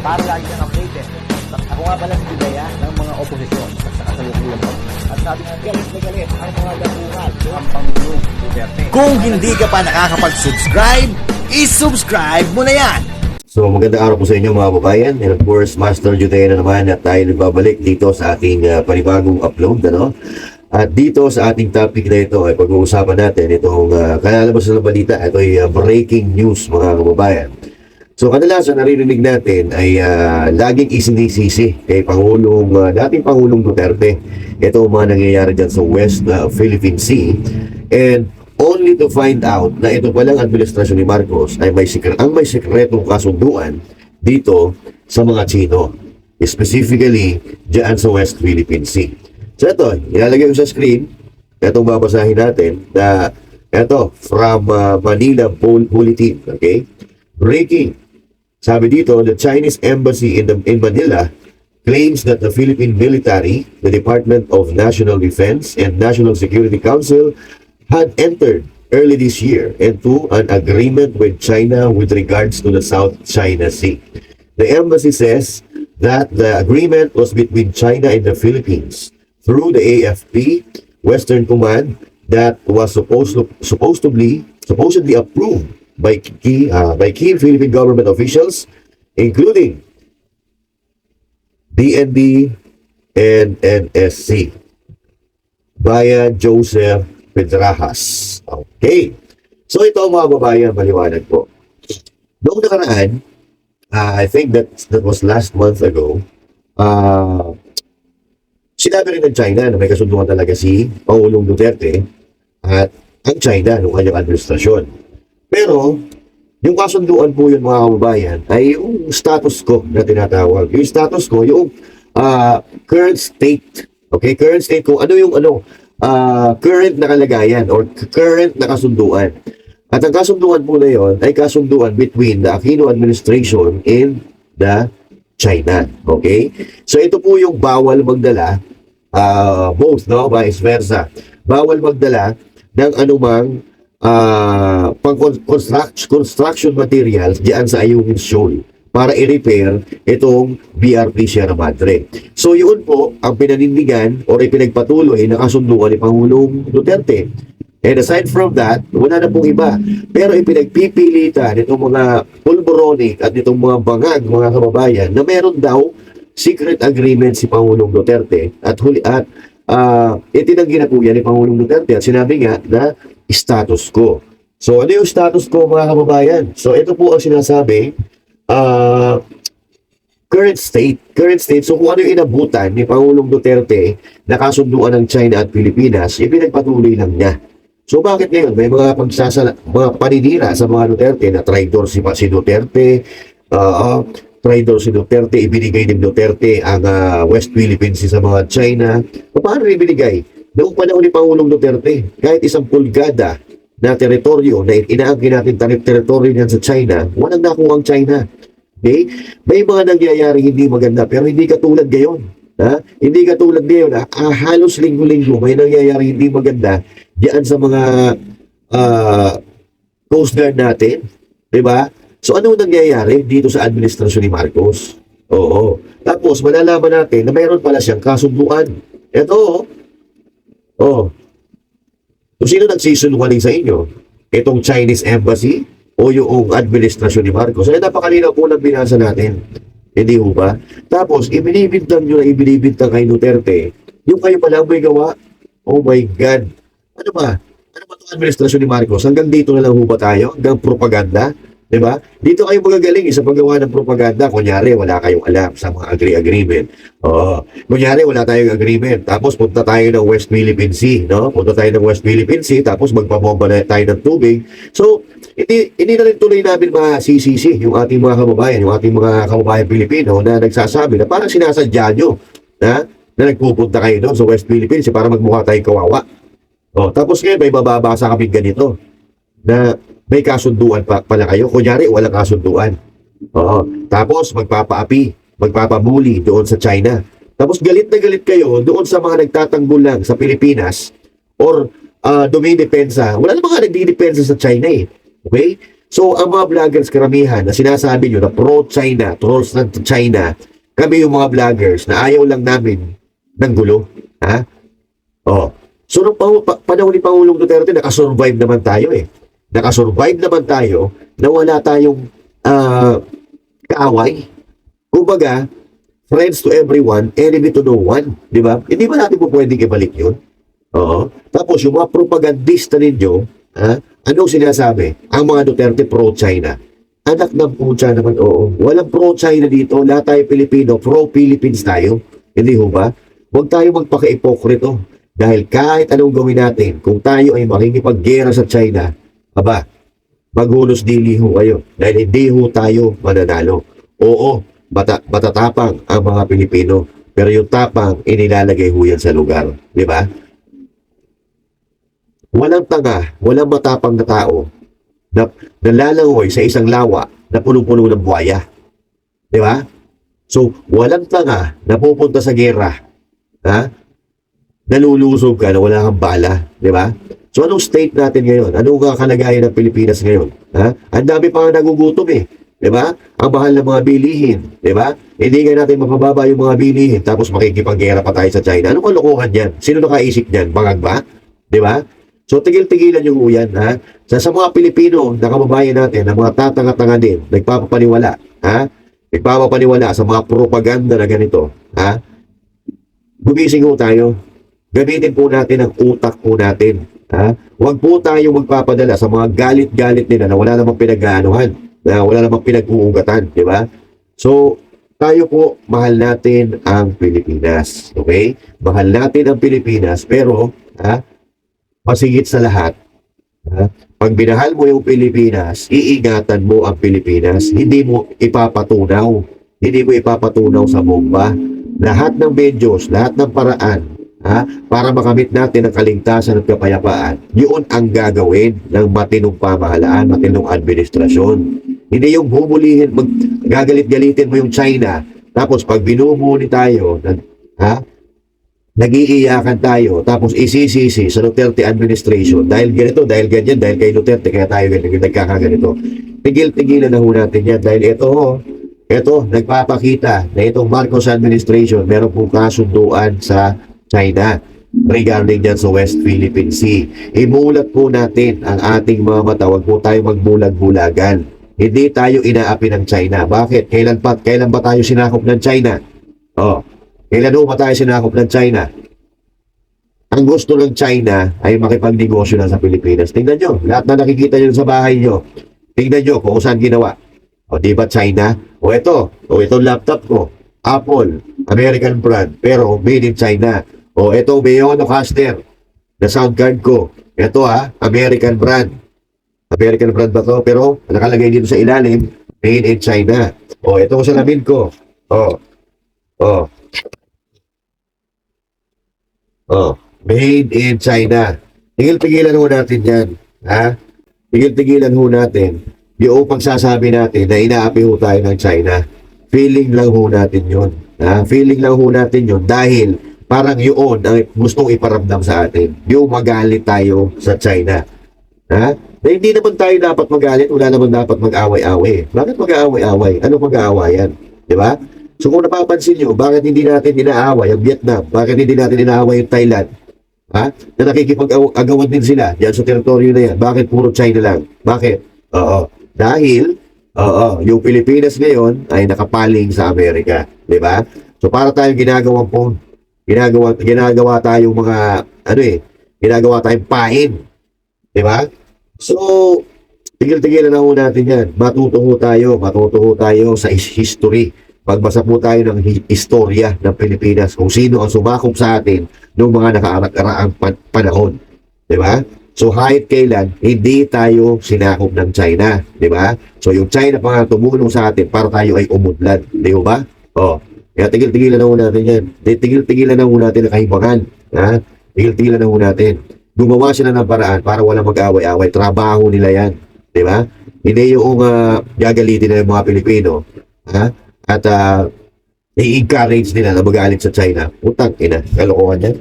para lagi kang updated. Ako nga pala si Bidaya ng mga oposisyon sa kasalukuyan po. At sabi nga, galit na galit ang mga dapungal ang Pangulong Duterte. Kung hindi ka pa nakakapag-subscribe, isubscribe mo na yan! So magandang araw po sa inyo mga kababayan, and of course Master Jutay na naman at tayo nagbabalik dito sa ating panibagong upload, ano? At dito sa ating topic na ito ay pag-uusapan natin itong kalalabas na balita. Ito ay breaking news mga kababayan. So kadalasan naririnig natin ay laging isinisisi kay dating Pangulong Duterte ito mga nangyayari dyan sa West Philippine Sea, and only to find out na ito palang administrasyon ni Marcos ay may sikretong kasunduan dito sa mga Chino, specifically dyan sa West Philippine Sea. So ito, ilalagay ko sa screen, itong babasahin natin na ito from Manila Bulletin, okay? Breaking. Sabi dito, the Chinese embassy in Manila claims that the Philippine military, the Department of National Defense and National Security Council had entered early this year into an agreement with China with regards to the South China Sea. The embassy says that the agreement was between China and the Philippines through the AFP Western Command that was supposedly approved by key Philippine government officials, including DND and NSC, via Joseph Pedrajas. Okay. So ito mga babayan, maliwanag po. Noong nakaraan, I think that was last month ago, sinabi rin ng China na may kasunduan talaga si Pangulong Duterte at ang China noong kanyang administrasyon. Pero, yung kasunduan po yun mga kababayan ay yung status quo na tinatawag. Yung status quo, yung current state. Okay, current state kung ano yung current na kalagayan or current na kasunduan. At ang kasunduan po na yun ay kasunduan between the Aquino administration and the China. Okay? So ito po yung bawal magdala, both, no? Vice versa. Bawal magdala ng anumang construction materials diyan sa Ayungin Shoal para i-repair itong BRT Sierra Madre. So yun po ang pinanindigan o ipinagpatuloy na kasunduan ni Pangulong Duterte. And aside from that, wala na pong iba. Pero ipinagpipilitan itong mga pulboronic at itong mga bangag, mga kababayan, na meron daw secret agreement si Pangulong Duterte at itinanggi na po yan ni Pangulong Duterte at sinabi nga na status quo. So ano yung status quo mga kababayan? So ito po ang sinasabi, current state. So kung ano yung inabutan ni Pangulong Duterte na kasunduan ng China at Pilipinas, ipinagpatuloy lang niya. So bakit ngayon may mga mga paninira sa mga Duterte na traitor si Duterte, traitor si Duterte, ibinigay ni Duterte ang West Philippines sa mga China. Paano ibinigay? Noong panahon ni Pangulong Duterte, kahit isang pulgada na teritoryo na inaangkin natin teritoryo niyan sa China, walang nakuha ang China. Okay? May mga nangyayari hindi maganda pero hindi katulad ngayon. Hindi katulad ngayon. Halos linggo-linggo may nangyayari hindi maganda diyan sa mga Coast Guard natin. Diba? So ano nangyayari dito sa administrasyon ni Marcos? Oo. Tapos malalaman natin na mayroon pala siyang kasunduan. Ito, So sino nagsisinungaling sa inyo? Itong Chinese embassy o yung administrasyon ni Marcos? Ay napakalinaw po ng binasa natin. Hindi ho ba? Tapos, ibinibintang kay Duterte, yung kayo pala may gawa. Oh my God. Ano ba? Ano ba itong administrasyon ni Marcos? Hanggang dito na lang ho ba tayo? Hanggang propaganda? Diba? Dito kayo magagaling sa paggawa ng propaganda. Kunyari, wala kayong alam sa mga agreement. Kunyari, wala tayong agreement. Tapos, punta tayo ng West Philippine Sea. No? Punta tayo ng West Philippine Sea. Tapos, magpabomba na tayo ng tubig. So, hindi na rin tuloy namin masisisi yung ating mga kababayan, yung ating mga kababayan Pilipino na nagsasabi na parang sinasadya nyo na nagpupunta kayo doon sa West Philippines para magmukha tayong kawawa. Tapos ngayon, may bababasa kami ganito na may kasunduan pala kayo. Kunyari, walang kasunduan. Tapos, magpapabuli doon sa China. Tapos, galit na galit kayo doon sa mga nagtatanggol lang sa Pilipinas or dumidepensa. Wala na mga nagdidepensa sa China eh. Okay? So, ang mga vloggers karamihan na sinasabi nyo na pro-China, trolls ng China, kami yung mga vloggers na ayaw lang namin ng gulo. Ha? Oh. So, nung panahon ni Pangulong Duterte, nakasurvive naman tayo eh. Nakasurvive naman tayo na wala tayong kaaway. Kumbaga, friends to everyone, enemy to no one. Di ba? Hindi ba natin po pwedeng ibalik yun? Oo. Tapos, yung mga propagandista ninyo, anong sinasabi? Ang mga Duterte pro-China. Anak ng pucha naman, oo. Walang pro-China dito. Lahat tayo Pilipino. Pro-Philippines tayo. Hindi ho ba? Huwag tayo magpaka-ipokrito. Dahil kahit anong gawin natin, kung tayo ay makikipaggera sa China, maghulos dili ho kayo. Dahil hindi ho tayo mananalo. Oo, matatapang ang mga Pilipino. Pero yung tapang, inilalagay ho yan sa lugar. Di ba? Walang tanga, walang matapang na tao na nalalangoy sa isang lawa na punong-puno ng buhaya. Di ba? So, walang tanga na pupunta sa gera. Ha? Nalulusob ka na wala kang bala. Di ba? So, anong state natin ngayon? Anong kalagayan ng Pilipinas ngayon? Ha? Ang dami pa nga nagugutom eh. Di ba? Ang mahal ng mga bilihin. Di ba? Hindi nga natin mapababa yung mga bilihin tapos makikipaggera pa tayo sa China. Anong kalokohan yan? Sino nakaisip yan? Bangag ba? Di ba? So, tigil-tigilan yung uyan, ha? Sa mga Pilipino na kababayan natin, na mga tatanga-tanga din, nagpapapaniwala, ha? Nagpapapaniwala sa mga propaganda na ganito, ha? Gumising po tayo. Gamitin po natin ang utak po natin, ha? Huwag po tayo magpapadala sa mga galit-galit nila na wala namang pinag-aanuhan, na wala namang pinag-uugatan, di ba? So, tayo po, mahal natin ang Pilipinas, okay? Mahal natin ang Pilipinas, pero, ha? Masigit sa lahat, ha? Pag binahal mo yung Pilipinas, iingatan mo ang Pilipinas. Hindi mo ipapatunaw. Hindi mo ipapatunaw sa bomba. Lahat ng videos, lahat ng paraan, ha? Para makamit natin ang kaligtasan at kapayapaan, yun ang gagawin ng matinong pamahalaan, matinong administrasyon. Hindi yung bumulihin, gagalit-galitin mo yung China, tapos pag binubuli tayo, ha? Nag-iiyakan tayo, tapos isisisi sa Duterte administration dahil ganito, dahil ganyan, dahil kay Duterte kaya tayo nagkakaganito. Tigil-tigilan na ho natin yan dahil ito, nagpapakita na itong Marcos administration meron pong kasunduan sa China regarding dyan sa West Philippine Sea. Imulat po natin ang ating mga mata, wag po tayo magbulag-bulagan. Hindi tayo inaapi ng China. Bakit? Kailan ba tayo sinakop ng China? Kailan ba tayo sinakop ng China? Ang gusto ng China ay makipagnegosyo na sa Pilipinas. Tingnan nyo, lahat na nakikita nyo sa bahay nyo. Tingnan nyo kung saan ginawa. Di ba China? Itong laptop ko, Apple, American brand, pero made in China. Ito, Beonocaster, na sound card ko. Ito American brand. American brand ba to? Pero nakalagay dito sa ilalim, made in China. Ito salamin ko. Made in China. Tigil-tigilan ho natin yan. Ha? Tigil-tigilan ho natin yung pagsasabi natin na inaapi ho tayo ng China. Feeling lang ho natin yun. Ha? Feeling lang ho natin yun dahil parang yun ang gustong iparamdam sa atin. Yung magalit tayo sa China. Ha? Na hindi naman tayo dapat magalit, wala naman dapat mag-away-away. Bakit mag-away-away? Ano mag-aawayan? Di ba? So kung napapansin nyo, bakit hindi natin inaaway ang Vietnam? Bakit hindi natin inaaway yung Thailand? Ha? Na nakikipag-agawan din sila diyan sa teritoryo na yan. Bakit puro China lang? Bakit? Dahil, yung Pilipinas ngayon ay nakapaling sa Amerika. Di ba? So para tayong ginagawa tayong mga, ginagawa tayong pain. Di ba? So, tigil-tigilan na ho natin yan. Matuto ho tayo sa history. Pagbasa po tayo ng istorya ng Pilipinas kung sino ang sumakop sa atin noong mga nakaraang panahon. Diba? So, kahit kailan, hindi tayo sinakop ng China. Diba? So, yung China pa nga tumulong sa atin para tayo ay umudlad. Di ba? Kaya tigil-tigilan na ho natin yan. Tigil-tigilan na ho natin ang kahibangan. Tigil-tigilan na ho natin. Gumawa sila ng paraan para walang mag-away-away. Trabaho nila yan. Diba? Hindi yung gagalitin na yung mga Pilipino. At i-encourage nila na magalit sa China. Putang ina, kalokohan yan.